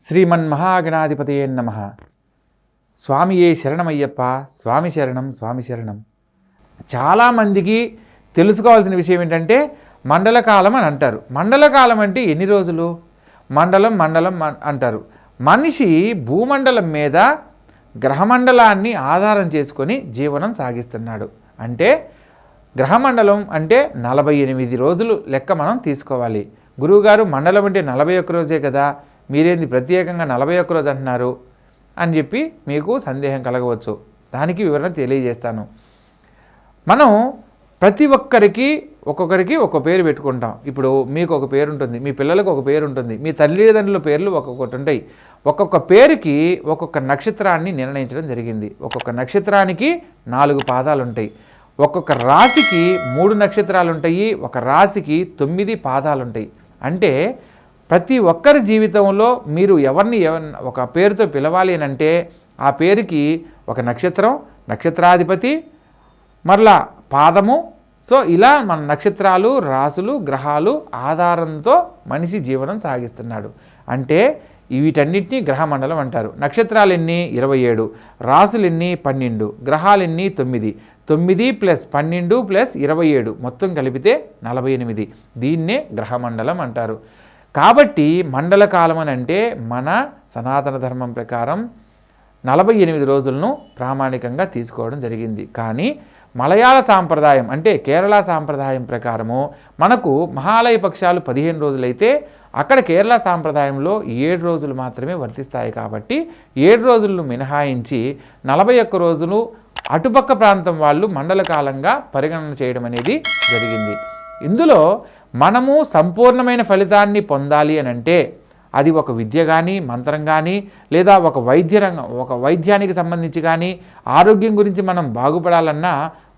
శ్రీమన్మహాగణాధిపతయే నమః. స్వామియే శరణమయ్యప్ప, స్వామి శరణం, స్వామి శరణం. చాలామందికి తెలుసుకోవాల్సిన విషయం ఏంటంటే మండలకాలం అని అంటారు. మండలకాలం అంటే ఎన్ని రోజులు? మండలం అంటారు. మనిషి భూమండలం మీద గ్రహమండలాన్ని ఆధారం చేసుకొని జీవనం సాగిస్తున్నాడు. అంటే గ్రహమండలం అంటే 48 రోజులు లెక్క మనం తీసుకోవాలి. గురువుగారు మండలం అంటే 41 రోజే కదా, మీరేంది ప్రత్యేకంగా 41 రోజు అంటున్నారు అని చెప్పి మీకు సందేహం కలగవచ్చు. దానికి వివరణ తెలియజేస్తాను. మనం ప్రతి ఒక్కరికి ఒక్కొక్కరికి ఒక పేరు పెట్టుకుంటాం. ఇప్పుడు మీకు ఒక పేరు ఉంటుంది, మీ పిల్లలకు ఒక పేరు ఉంటుంది, మీ తల్లిదండ్రుల పేర్లు ఒక్కొక్కటి ఉంటాయి. ఒక్కొక్క పేరుకి ఒక్కొక్క నక్షత్రాన్ని నిర్ణయించడం జరిగింది. ఒక్కొక్క నక్షత్రానికి 4 పాదాలు ఉంటాయి. ఒక్కొక్క రాశికి 3 నక్షత్రాలు ఉంటాయి. ఒక రాశికి 9 పాదాలు ఉంటాయి. అంటే ప్రతి ఒక్కరి జీవితంలో మీరు ఎవరిని ఒక పేరుతో పిలవాలి అని అంటే ఆ పేరుకి ఒక నక్షత్రం, నక్షత్రాధిపతి, మరలా పాదము. సో ఇలా మన నక్షత్రాలు, రాసులు, గ్రహాలు ఆధారంతో మనిషి జీవనం సాగిస్తున్నాడు. అంటే వీటన్నిటినీ గ్రహమండలం అంటారు. నక్షత్రాలు ఎన్ని? 27, రాసులు ఎన్ని? 12, గ్రహాలు ఎన్ని? 9. 9 + 12 + 27 మొత్తం కలిపితే 48. దీన్నే గ్రహమండలం అంటారు. కాబట్టి మండల కాలం అని అంటే మన సనాతన ధర్మం ప్రకారం 48 రోజులను ప్రామాణికంగా తీసుకోవడం జరిగింది. కానీ మలయాళ సాంప్రదాయం అంటే కేరళ సాంప్రదాయం ప్రకారము మనకు మహాలయ పక్షాలు 15 రోజులైతే అక్కడ కేరళ సాంప్రదాయంలో 7 రోజులు మాత్రమే వర్తిస్తాయి. కాబట్టి 7 రోజులను మినహాయించి 41 రోజులు అటుపక్క ప్రాంతం వాళ్ళు మండల కాలంగా పరిగణన చేయడం అనేది జరిగింది. ఇందులో మనము సంపూర్ణమైన ఫలితాన్ని పొందాలి అని అంటే అది ఒక విద్య కానీ, మంత్రం కానీ, లేదా ఒక వైద్యానికి సంబంధించి కానీ, ఆరోగ్యం గురించి మనం బాగుపడాలన్నా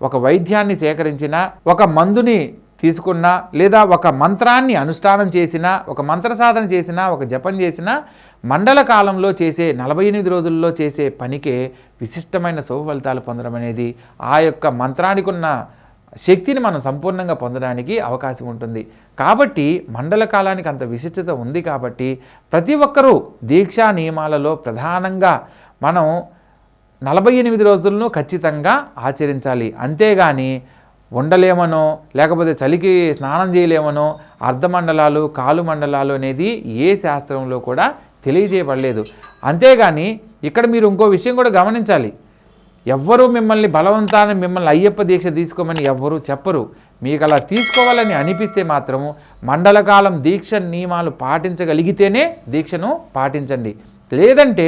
ఒక వైద్యాన్ని సేకరించిన, ఒక మందుని తీసుకున్నా, లేదా ఒక మంత్రాన్ని అనుష్ఠానం చేసినా, ఒక మంత్ర సాధన చేసినా, ఒక జపం చేసినా మండల కాలంలో చేసే 48 రోజుల్లో చేసే పనికే విశిష్టమైన శుభ ఫలితాలు పొందడం అనేది ఆ యొక్క మంత్రానికి ఉన్న శక్తిని మనం సంపూర్ణంగా పొందడానికి అవకాశం ఉంటుంది. కాబట్టి మండల కాలానికి అంత విశిష్టత ఉంది. కాబట్టి ప్రతి ఒక్కరూ దీక్షా నియమాలలో ప్రధానంగా మనం 48 రోజులను ఖచ్చితంగా ఆచరించాలి. అంతేగాని ఉండలేమనో, లేకపోతే చలికి స్నానం చేయలేమనో, అర్ధమండలాలు, కాలు మండలాలు అనేది ఏ శాస్త్రంలో కూడా తెలియజేయబడలేదు. అంతేగాని ఇక్కడ మీరు ఇంకో విషయం కూడా గమనించాలి. ఎవ్వరూ మిమ్మల్ని బలవంతాన్ని మిమ్మల్ని అయ్యప్ప దీక్ష తీసుకోమని ఎవ్వరూ చెప్పరు. మీకు అలా తీసుకోవాలని అనిపిస్తే మాత్రము మండలకాలం దీక్ష నియమాలు పాటించగలిగితేనే దీక్షను పాటించండి. లేదంటే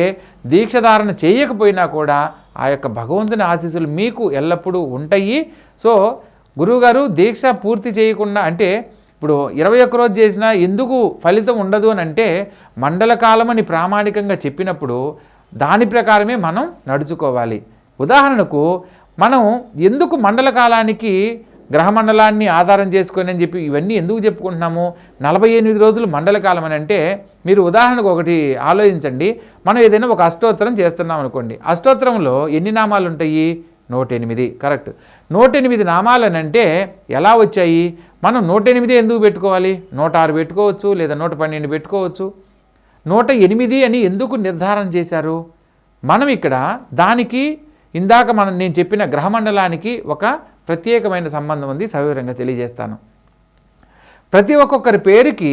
దీక్షధారణ చేయకపోయినా కూడా ఆ యొక్క భగవంతుని ఆశీస్సులు మీకు ఎల్లప్పుడూ ఉంటాయి. సో గురువుగారు దీక్ష పూర్తి చేయకుండా అంటే ఇప్పుడు 21 రోజు చేసినా ఎందుకు ఫలితం ఉండదు అని అంటే మండలకాలం అని ప్రామాణికంగా చెప్పినప్పుడు దాని ప్రకారమే మనం నడుచుకోవాలి. ఉదాహరణకు మనం ఎందుకు మండల కాలానికి గ్రహమండలాన్ని ఆధారం చేసుకొని అని చెప్పి ఇవన్నీ ఎందుకు చెప్పుకుంటున్నాము? 48 రోజులు మండల కాలం అని అంటే మీరు ఉదాహరణకు ఒకటి ఆలోచించండి. మనం ఏదైనా ఒక అష్టోత్తరం చేస్తున్నాం అనుకోండి. అష్టోత్తరంలో ఎన్ని నామాలు ఉంటాయి? 108. కరెక్ట్. 108 నామాలు అని అంటే ఎలా వచ్చాయి? మనం 108 ఎందుకు పెట్టుకోవాలి? 106 పెట్టుకోవచ్చు, లేదా 112 పెట్టుకోవచ్చు. 108 అని ఎందుకు నిర్ధారణ చేశారు? మనం ఇక్కడ దానికి ఇందాక నేను చెప్పిన గ్రహమండలానికి ఒక ప్రత్యేకమైన సంబంధం ఉంది. సవివరంగా తెలియజేస్తాను. ప్రతి ఒక్కొక్కరి పేరుకి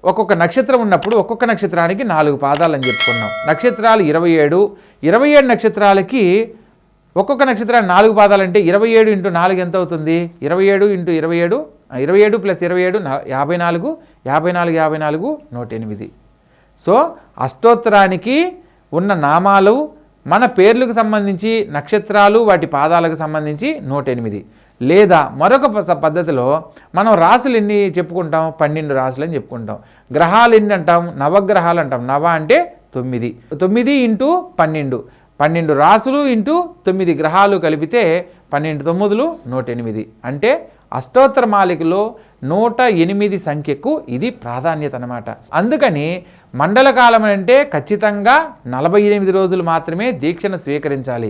ఒక్కొక్క నక్షత్రం ఉన్నప్పుడు ఒక్కొక్క నక్షత్రానికి 4 పాదాలు అని చెప్పుకున్నాం. నక్షత్రాలు 27 నక్షత్రాలకి ఒక్కొక్క నక్షత్రానికి 4 పాదాలు అంటే 27 × 4 ఎంత అవుతుంది? 27 × 27 27 + 27 54, 54 54 108. సో అష్టోత్తరానికి ఉన్న నామాలు మన పేర్లకు సంబంధించి, నక్షత్రాలు వాటి పాదాలకు సంబంధించి 108. లేదా మరొక పద్ధతిలో మనం రాసులు ఎన్ని చెప్పుకుంటాం? 12 రాసులు అని చెప్పుకుంటాం. గ్రహాలు ఎన్ని అంటాం? నవగ్రహాలు అంటాం. నవ అంటే 9. 9 × 12, 12 రాసులు × 9 గ్రహాలు కలిపితే 12 9 108. అంటే అష్టోత్తర మాలికలో 108 సంఖ్యకు ఇది ప్రాధాన్యత అన్నమాట. అందుకని మండల కాలం అంటే ఖచ్చితంగా 48 రోజులు మాత్రమే దీక్షను స్వీకరించాలి.